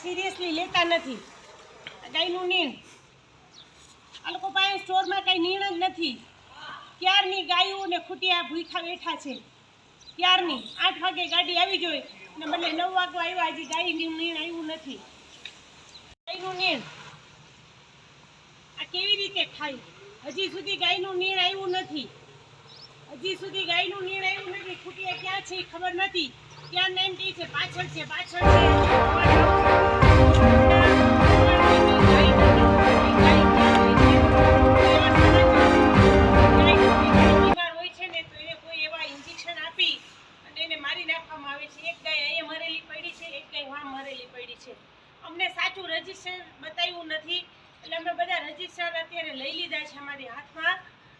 Seriously લેતા નથી. ગાયનું નીણ આ લોકો પાસે સ્ટોરમાં કંઈ નીણ જ નથી. ક્યારની ગાયો ને ખૂટિયા ભૂખા બેઠા છે. ક્યારની 8 વાગે ગાડી આવી જોઈએ ને બદલે 9 વાગે આવ્યા, હજી ગાયનું નીણ આવ્યું નથી. ગાયનું નીણ આ કેવી રીતે ખાય? હજી સુધી ગાયનું નીણ આવ્યું નથી. હજી સુધી ગાયનું નીણ આવ્યું નથી. ખૂટિયા ક્યાં છે ખબર નથી. ક્યાં નામ કહે છે પાછળ છે, પાછળ છે. અમને સાચું રજીસ્ટર બતાવ્યું નથી એટલે અમે બધા રજીસ્ટર અત્યારે લઈ લીધા છે અમારી હાથમાં.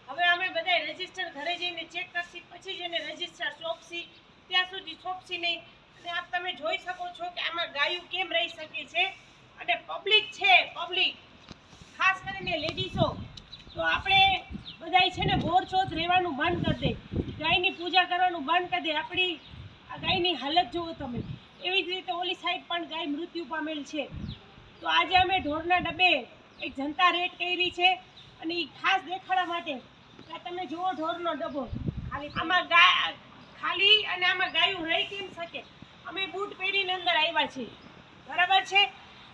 હવે અમે બધા રજીસ્ટર ઘરે જઈને ચેક કરશી, પછી જ એને રજીસ્ટર સોંપશી. ત્યાં સુધી સોંપશી નહીં. અને આપ તમે જોઈ શકો છો કે આમાં ગાયું કેમ રહી શકે છે. અને પબ્લિક છે, પબ્લિક ખાસ કરીને લેડીઝો, તો આપણે બધા છે ને બોરચોથ રહેવાનું બંધ કરી દે, ગાયની પૂજા કરવાનું બંધ કરી દે. આપણી આ ગાયની હાલત જુઓ તમે. એવી જ રીતે ઓલી સાઈડ પણ ગાય મૃત્યુ પામેલ છે. તો આજે અમે ઢોરના ડબ્બે એક જનતા રેડ કરી છે અને એ ખાસ દેખાડવા માટે કે તમે જુઓ ઢોરનો ડબ્બો આમાં ખાલી અને આમાં ગાયું રહી કેમ શકે. અમે બૂટ પહેરીને અંદર આવ્યા છીએ, બરાબર છે.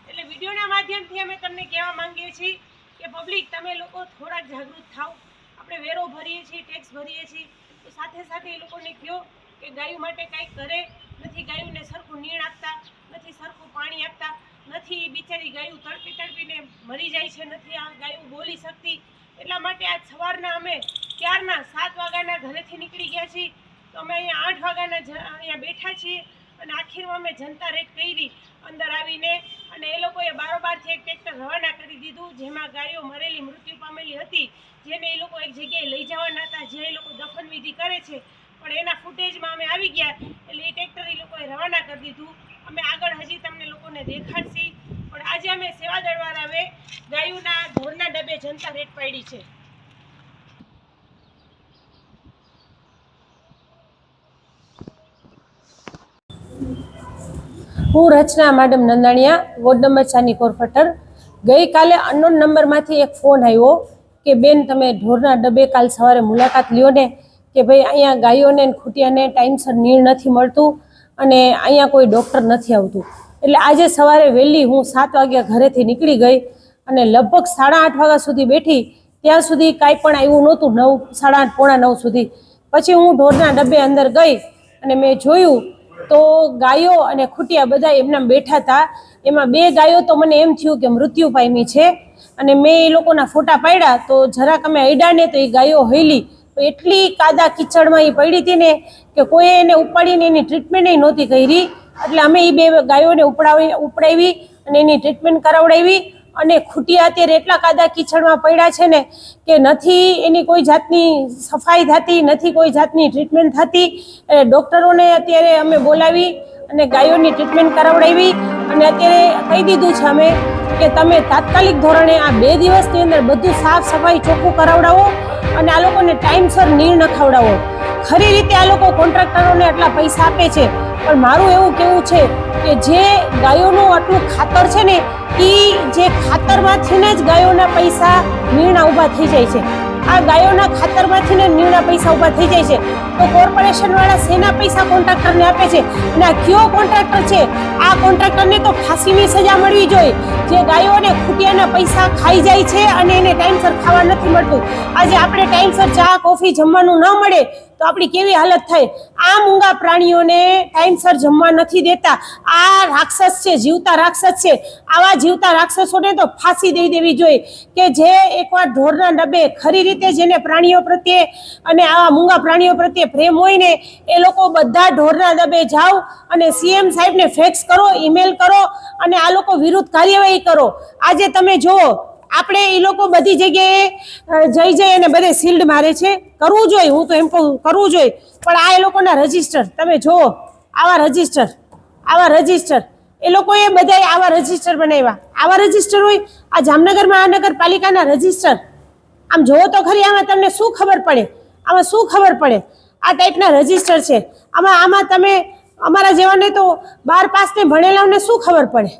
એટલે વિડીયોના માધ્યમથી અમે તમને કહેવા માંગીએ છીએ કે પબ્લિક તમે લોકો થોડાક જાગૃત થાઓ. આપણે વેરો ભરીએ છીએ, ટેક્સ ભરીએ છીએ, તો સાથે સાથે એ લોકોને કહો કે ગાયું માટે કાંઈક કરે. નથી ગાયુંને સરખું નીણ આપતા, નથી સરખું પાણી આપતા, નથી બિચારી ગાયું તડપી તડપીને મરી જાય છે, નથી આ ગાયું બોલી શકતી. એટલા માટે આજ સવારના અમે ક્યારના 7 વાગ્યાના ઘરેથી નીકળી ગયા છીએ, તો અમે અહીંયા 8 વાગ્યાના અહીંયા બેઠા છીએ. અને આખીરમાં અમે જનતા રેડ કરી અંદર આવીને, અને એ લોકોએ બારોબારથી એક ટ્રેક્ટર રવાના કરી દીધું જેમાં ગાયો મરેલી મૃત્યુ પામેલી હતી, જેને એ લોકો એક જગ્યાએ લઈ જવાના હતા જ્યાં એ લોકો દફનવિધિ કરે છે. પણ એના ફૂટેજમાં અમે આવી ગયા એટલે એ ટ્રેક્ટર એ લોકોએ રવાના કરી દીધું. અમે આગળ હજી તમને લોકોને દેખાડશી. પણ આજે અમે સેવાદળવાળાએ ગાયોના ઢોરના ડબ્બે જનતા રેડ પાડી છે. હું Rachna madam Nandaniya, ward number 4ની કોર્પોરેટર. ગઈકાલે અનનોન નંબરમાંથી એક ફોન આવ્યો કે બેન તમે ઢોરના ડબ્બે કાલ સવારે મુલાકાત લ્યો ને, કે ભાઈ અહીંયા ગાયોને ખૂટિયાને ટાઈમસર નીણ નથી મળતું અને અહીંયા કોઈ ડૉક્ટર નથી આવતું. એટલે આજે સવારે વહેલી હું 7 વાગ્યા ઘરેથી નીકળી ગઈ અને લગભગ 8:30 વાગ્યા સુધી બેઠી. ત્યાં સુધી કાંઈ પણ આવ્યું નહોતું. 9, 8:30, પોણા 9 સુધી. પછી હું ઢોરના ડબ્બે અંદર ગઈ અને મેં જોયું તો ગાયો અને ખૂટિયા બધા એમના બેઠા હતા. એમાં 2 ગાયો તો મને એમ થયું કે મૃત્યુ પામી છે. અને મેં એ લોકોના ફોટા પાડ્યા તો જરાક અમે અડ્યા ને તો એ ગાયો હૈલી. તો એટલી કાદા કિચડમાં એ પડી હતી ને કે કોઈએ એને ઉપાડીને એની ટ્રીટમેન્ટ નહોતી કરી. એટલે અમે એ 2 ગાયોને ઉપડાવી અને એની ટ્રીટમેન્ટ કરાવડાવી. અને ખૂટિયા અત્યારે એટલા કાદા કિચડમાં પડ્યા છે ને કે નથી એની કોઈ જાતની સફાઈ થતી, નથી કોઈ જાતની ટ્રીટમેન્ટ થતી. ડૉક્ટરોને અત્યારે અમે બોલાવી અને ગાયોની ટ્રીટમેન્ટ કરાવડાવી. અને અત્યારે કહી દીધું છે અમે કે તમે તાત્કાલિક ધોરણે આ 2 દિવસની અંદર બધું સાફ સફાઈ ચોખ્ખું કરાવડાવો અને આ લોકોને ટાઈમસર નીણ નખાવડાવો. ખરી રીતે આ લોકો કોન્ટ્રાક્ટરોને આટલા પૈસા આપે છે, પણ મારું એવું કહેવું છે કે જે ગાયોનું આટલું ખાતર છે ને એ જે ખાતરમાંથી જ ગાયોના પૈસા નીણા ઊભા થઈ જાય છે. આ ગાયોના ખાતરમાંથી ને નીણા પૈસા ઊભા થઈ જાય છે. તો કોર્પોરેશનવાળા શેના પૈસા કોન્ટ્રાક્ટરને આપે છે? અને આ કયો કોન્ટ્રાક્ટર છે? આ કોન્ટ્રાક્ટરને તો ફાંસીની સજા મળવી જોઈએ. જે ગાયો અને ખૂટિયાના પૈસા ખાઈ જાય છે અને એને ટાઈમસર ખાવા નથી મળતું. આજે આપણે ટાઈમસર ચા કોફી જમવાનું ન મળે તો આપણી કેવી હાલત થાય? આ મૂંગા પ્રાણીઓને ટાઈમસર જમવા નથી દેતા. આ રાક્ષસ છે, જીવતા રાક્ષસ છે. આવા જીવતા રાક્ષસોને તો ફાંસી દઈ દેવી જોઈએ કે જે એકવાર ઢોરના ડબ્બે ખરી રીતે જેને પ્રાણીઓ પ્રત્યે અને આવા મૂંગા પ્રાણીઓ પ્રત્યે પ્રેમ હોય ને એ લોકો બધા ઢોરના ડબ્બે જાઓ અને સીએમ સાહેબને ફેક્સ કરો, ઈમેલ કરો અને આ લોકો વિરુદ્ધ કાર્યવાહી કરો. આજે તમે જુઓ આપણે એ લોકો બધી જગ્યાએ જઈ અને બધે શિલ્ડ મારે છે. કરવું જોઈએ, હું તો એમ કહું કરવું જોઈએ, પણ આ એ લોકોના રજીસ્ટર તમે જુઓ. આવા રજીસ્ટર એ લોકોએ બધાએ આવા રજીસ્ટર બનાવ્યા. આવા રજીસ્ટર હોય આ જામનગર મહાનગરપાલિકાના રજીસ્ટર. આમ જોવો તો ખરી, આમાં તમને શું ખબર પડે? આમાં શું ખબર પડે? આ ટાઈપના રજીસ્ટર છે. આમાં તમે અમારા જેવાને તો 12 પાસને ભણેલાઓને શું ખબર પડે?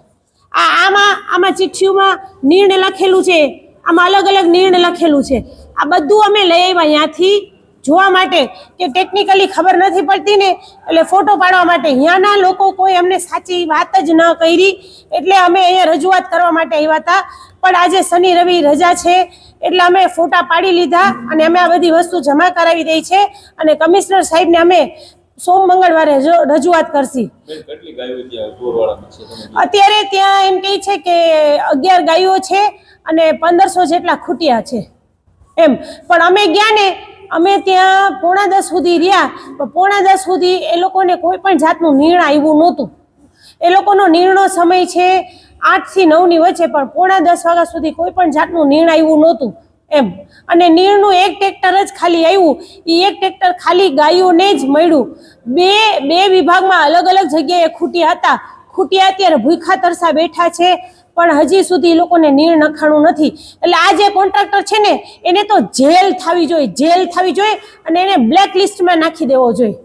આમાં ચિઠ્ઠીઓમાં નિર્ણય લખેલું છે, આમાં અલગ અલગ નિર્ણય લખેલું છે. આ બધું અમે લઈ આવ્યા અહીંયાથી જોવા માટે કે ટેકનિકલી ખબર નથી પડતી ને એટલે ફોટો પાડવા માટે. અહીંયાના લોકો કોઈ અમને સાચી વાત જ ન કરી એટલે અમે અહીંયા રજૂઆત કરવા માટે આવ્યા હતા. પણ આજે શનિ રવિ રજા છે એટલે અમે ફોટા પાડી લીધા અને અમે આ બધી વસ્તુ જમા કરાવી દઈ છે અને કમિશનર સાહેબને અમે સોમ મંગળવારે રજૂઆત કરશી. અત્યારે ત્યાં એમ કહે છે કે 11 ગાયો છે અને 1500 જેટલા ખૂટિયા છે એમ. પણ અમે ગયા ને, અમે ત્યાં 9:45 સુધી રહ્યા, પણ 9:45 સુધી એ લોકોને કોઈ પણ જાતનું નિર્ણય આવ્યું નહોતું. એ લોકોનો નિર્ણય સમય છે 8 થી 9 ની વચ્ચે, પણ 9:45 વાગ્યા સુધી કોઈ પણ જાતનું નિર્ણય આવ્યું નહોતું એમ. અને નીરનું એક ટ્રેક્ટર જ ખાલી આવ્યું, એ એક ટ્રેક્ટર ખાલી ગાયોને જ મળ્યું. બે વિભાગમાં અલગ અલગ જગ્યાએ ખૂટિયા હતા. ખૂટિયા અત્યારે ભૂખા તરસા બેઠા છે, પણ હજી સુધી એ લોકોને નીર નખાણું નથી. એટલે આ જે કોન્ટ્રાક્ટર છે ને એને તો જેલ થવી જોઈએ અને એને બ્લેક લિસ્ટમાં નાખી દેવો જોઈએ.